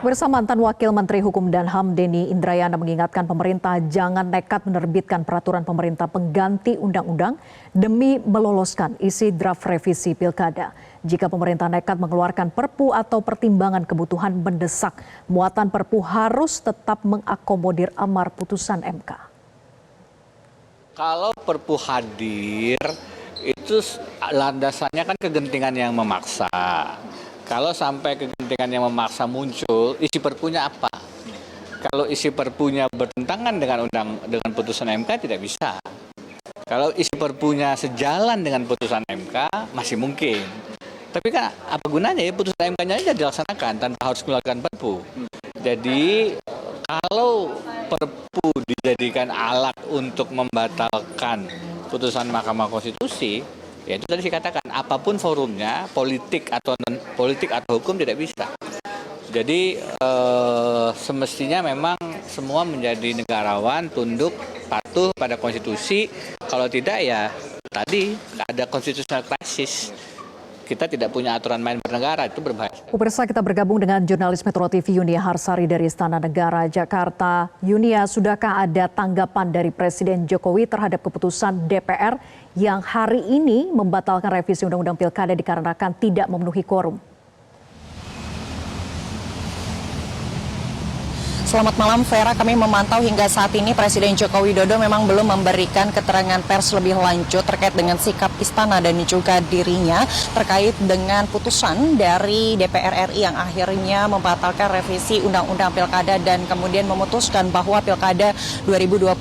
Pemirsa, mantan Wakil Menteri Hukum dan HAM Denny Indrayana mengingatkan pemerintah jangan nekat menerbitkan peraturan pemerintah pengganti undang-undang demi meloloskan isi draft revisi pilkada. Jika pemerintah nekat mengeluarkan perpu atau pertimbangan kebutuhan mendesak, muatan perpu harus tetap mengakomodir amar putusan MK. Kalau perpu hadir, itu landasannya kan kegentingan yang memaksa. Kalau sampai kegentingan yang memaksa muncul, isi perpunya apa? Kalau isi perpunya bertentangan dengan putusan MK tidak bisa. Kalau isi perpunya sejalan dengan putusan MK masih mungkin. Tapi kan apa gunanya ya putusan MK-nya aja dilaksanakan tanpa harus mengeluarkan perpu. Jadi kalau perpu dijadikan alat untuk membatalkan putusan Mahkamah Konstitusi, ya itu tadi saya katakan, apapun forumnya, politik atau hukum tidak bisa. Jadi semestinya memang semua menjadi negarawan, tunduk, patuh pada konstitusi. Kalau tidak ya tadi ada constitutional crisis. Kita tidak punya aturan main bernegara, itu berbahaya. Pemirsa, kita bergabung dengan jurnalis Metro TV Yunia Harsari dari Istana Negara, Jakarta. Yunia, sudahkah ada tanggapan dari Presiden Jokowi terhadap keputusan DPR yang hari ini membatalkan revisi Undang-Undang Pilkada dikarenakan tidak memenuhi quorum? Selamat malam Vera, kami memantau hingga saat ini Presiden Joko Widodo memang belum memberikan keterangan pers lebih lanjut terkait dengan sikap istana dan juga dirinya terkait dengan putusan dari DPR RI yang akhirnya membatalkan revisi Undang-Undang Pilkada dan kemudian memutuskan bahwa Pilkada 2024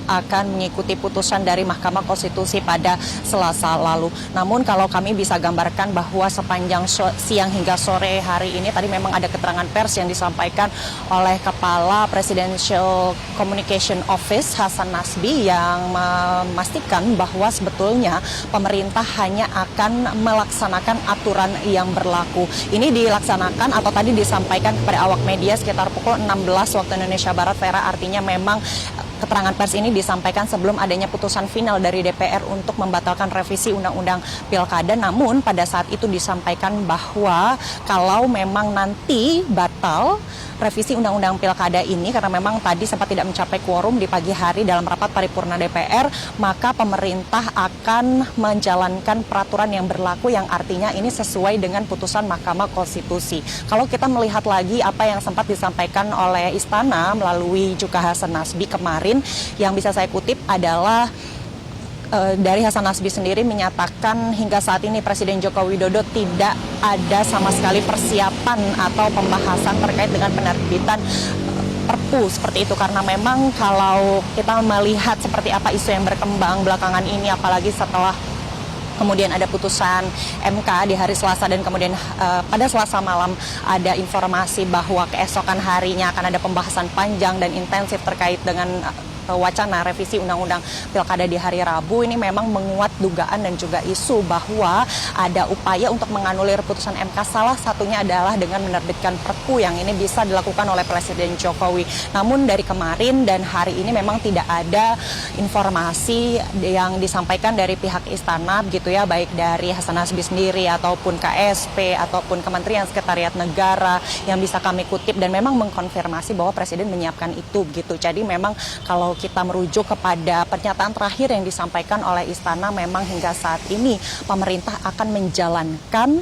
akan mengikuti putusan dari Mahkamah Konstitusi pada Selasa lalu. Namun kalau kami bisa gambarkan bahwa sepanjang siang hingga sore hari ini tadi memang ada keterangan pers yang disampaikan oleh Kepala Presidential Communication Office Hasan Nasbi yang memastikan bahwa sebetulnya pemerintah hanya akan melaksanakan aturan yang berlaku. Ini dilaksanakan atau tadi disampaikan kepada awak media sekitar pukul 16 waktu Indonesia Barat, Vera, artinya memang keterangan pers ini disampaikan sebelum adanya putusan final dari DPR untuk membatalkan revisi Undang-Undang Pilkada. Namun pada saat itu disampaikan bahwa kalau memang nanti batal revisi Undang-Undang Pilkada ini karena memang tadi sempat tidak mencapai quorum di pagi hari dalam rapat paripurna DPR, maka pemerintah akan menjalankan peraturan yang berlaku yang artinya ini sesuai dengan putusan Mahkamah Konstitusi. Kalau kita melihat lagi apa yang sempat disampaikan oleh Istana melalui juga Hasan Nasbi kemarin, yang bisa saya kutip adalah dari Hasan Nasbi sendiri menyatakan hingga saat ini Presiden Joko Widodo tidak ada sama sekali persiapan atau pembahasan terkait dengan penerbitan perpu seperti itu, karena memang kalau kita melihat seperti apa isu yang berkembang belakangan ini, apalagi setelah kemudian ada putusan MK di hari Selasa dan kemudian pada Selasa malam ada informasi bahwa keesokan harinya akan ada pembahasan panjang dan intensif terkait dengan wacana revisi Undang-Undang Pilkada di hari Rabu. Ini memang menguat dugaan dan juga isu bahwa ada upaya untuk menganulir putusan MK. Salah satunya adalah dengan menerbitkan perpu yang ini bisa dilakukan oleh Presiden Jokowi. Namun dari kemarin dan hari ini memang tidak ada informasi yang disampaikan dari pihak istana begitu ya, baik dari Hasan Nasbi sendiri ataupun KSP ataupun Kementerian Sekretariat Negara yang bisa kami kutip dan memang mengkonfirmasi bahwa Presiden menyiapkan itu begitu. Jadi memang kalau kita merujuk kepada pernyataan terakhir yang disampaikan oleh Istana, memang hingga saat ini pemerintah akan menjalankan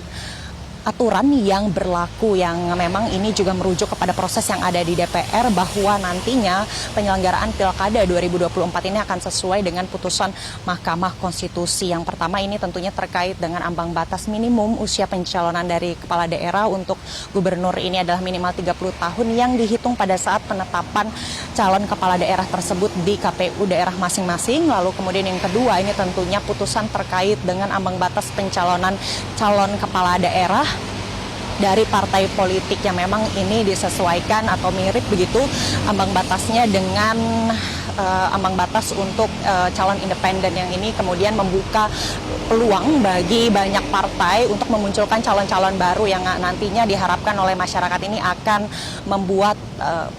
aturan yang berlaku, yang memang ini juga merujuk kepada proses yang ada di DPR bahwa nantinya penyelenggaraan Pilkada 2024 ini akan sesuai dengan putusan Mahkamah Konstitusi. Yang pertama ini tentunya terkait dengan ambang batas minimum usia pencalonan dari kepala daerah untuk gubernur ini adalah minimal 30 tahun yang dihitung pada saat penetapan calon kepala daerah tersebut di KPU daerah masing-masing. Lalu kemudian yang kedua ini tentunya putusan terkait dengan ambang batas pencalonan calon kepala daerah dari partai politik yang memang ini disesuaikan atau mirip begitu ambang batasnya dengan ambang batas untuk calon independen yang ini kemudian membuka peluang bagi banyak partai untuk memunculkan calon-calon baru yang nantinya diharapkan oleh masyarakat ini akan membuat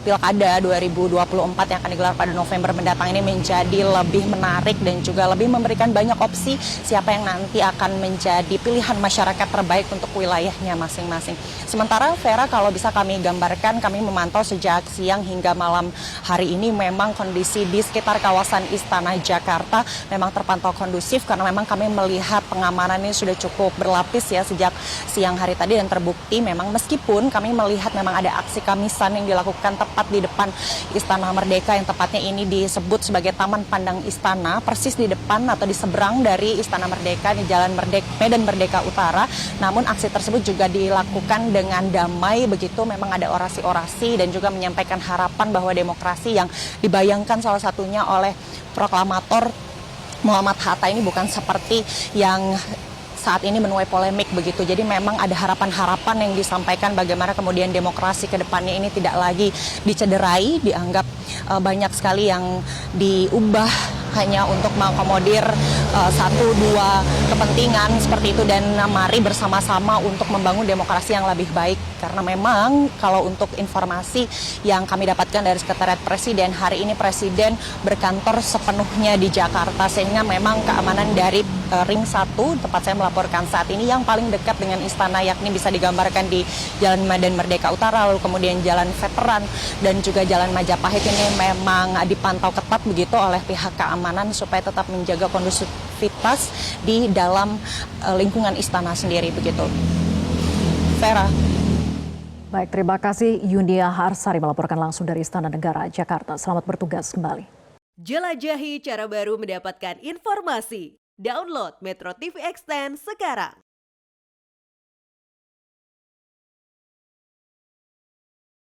Pilkada 2024 yang akan digelar pada November mendatang ini menjadi lebih menarik dan juga lebih memberikan banyak opsi siapa yang nanti akan menjadi pilihan masyarakat terbaik untuk wilayahnya masing-masing. Sementara Vera, kalau bisa kami gambarkan, kami memantau sejak siang hingga malam hari ini memang kondisi di sekitar kawasan Istana Jakarta memang terpantau kondusif karena memang kami melihat pengamanan ini sudah cukup berlapis ya sejak siang hari tadi dan terbukti memang meskipun kami melihat memang ada aksi kamisan yang dilakukan tepat di depan Istana Merdeka yang tepatnya ini disebut sebagai Taman Pandang Istana, persis di depan atau di seberang dari Istana Merdeka di Jalan Medan Merdeka Utara. Namun aksi tersebut juga dilakukan dengan damai, begitu memang ada orasi-orasi dan juga menyampaikan harapan bahwa demokrasi yang dibayangkan salah satunya oleh proklamator Muhammad Hatta ini bukan seperti yang saat ini menuai polemik begitu. Jadi memang ada harapan-harapan yang disampaikan bagaimana kemudian demokrasi ke depannya ini tidak lagi dicederai, dianggap banyak sekali yang diubah hanya untuk mengakomodir satu dua kepentingan seperti itu dan mari bersama-sama untuk membangun demokrasi yang lebih baik karena memang kalau untuk informasi yang kami dapatkan dari Sekretariat Presiden hari ini Presiden berkantor sepenuhnya di Jakarta sehingga memang keamanan dari Ring 1 tempat saya melaporkan saat ini yang paling dekat dengan istana yakni bisa digambarkan di Jalan Medan Merdeka Utara lalu kemudian Jalan Veteran dan juga Jalan Majapahit ini memang dipantau ketat begitu oleh pihak keamanan supaya tetap menjaga kondusivitas di dalam lingkungan istana sendiri begitu. Vera. Baik, terima kasih Yunia Harsari melaporkan langsung dari Istana Negara Jakarta. Selamat bertugas kembali. Jelajahi cara baru mendapatkan informasi. Download Metro TV Extend sekarang.